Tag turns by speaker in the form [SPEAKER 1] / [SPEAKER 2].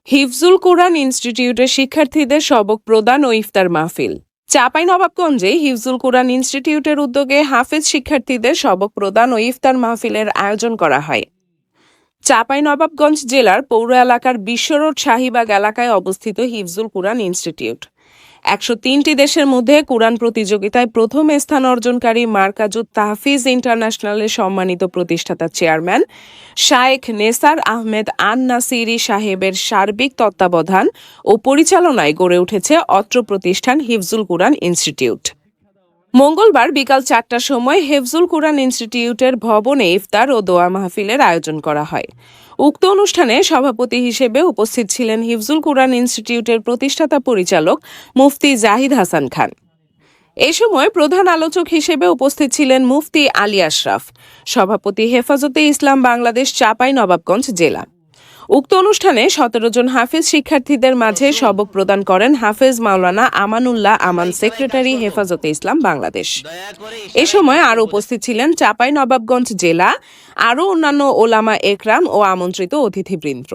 [SPEAKER 1] হিফজুল কোরআন ইনস্টিটিউটের শিক্ষার্থীদের সবক প্রদান ও ইফতার মাহফিল। চাঁপাইনবাবগঞ্জে হিফজুল কোরআন ইনস্টিটিউটের উদ্যোগে হাফেজ শিক্ষার্থীদের সবক প্রদান ও ইফতার মাহফিলের আয়োজন করা হয়। চাঁপাইনবাবগঞ্জ জেলার পৌর এলাকার বিশ্বরোড শাহীবাগ এলাকায় অবস্থিত হিফজুল কোরআন ইনস্টিটিউট 103টি দেশের মধ্যে কোরআন প্রতিযোগিতায় প্রথম স্থান অর্জনকারী মার্কাজুত তাহফিজ ইন্টারন্যাশনালের সম্মানিত প্রতিষ্ঠাতা চেয়ারম্যান শায়েখ নেসার আহমেদ আন নাসিরি সাহেবের সার্বিক তত্ত্বাবধান ও পরিচালনায় গড়ে উঠেছে অত্র প্রতিষ্ঠান হিফজুল কোরআন ইনস্টিটিউট। মঙ্গলবার বিকাল 4টার সময় হিফজুল কোরআন ইনস্টিটিউটের ভবনে ইফতার ও দোয়া মাহফিলের আয়োজন করা হয়। উক্ত অনুষ্ঠানে সভাপতি হিসেবে উপস্থিত ছিলেন হিফজুল কোরআন ইনস্টিটিউটের প্রতিষ্ঠাতা পরিচালক মুফতি জাহিদ হাসান খান। এ সময় প্রধান আলোচক হিসেবে উপস্থিত ছিলেন মুফতি আলী আশরাফ, সভাপতি হেফাজতে ইসলাম বাংলাদেশ চাঁপাইনবাবগঞ্জ জেলা। উক্ত অনুষ্ঠানে 17 জন হাফেজ শিক্ষার্থীদের মাঝে সবক প্রদান করেন হাফেজ মাওলানা আমানুল্লাহ আমান, সেক্রেটারি হেফাজতে ইসলাম বাংলাদেশ। এ সময় আরও উপস্থিত ছিলেন চাঁপাইনবাবগঞ্জ জেলা আরও অন্যান্য ওলামা একরাম ও আমন্ত্রিত অতিথিবৃন্দ।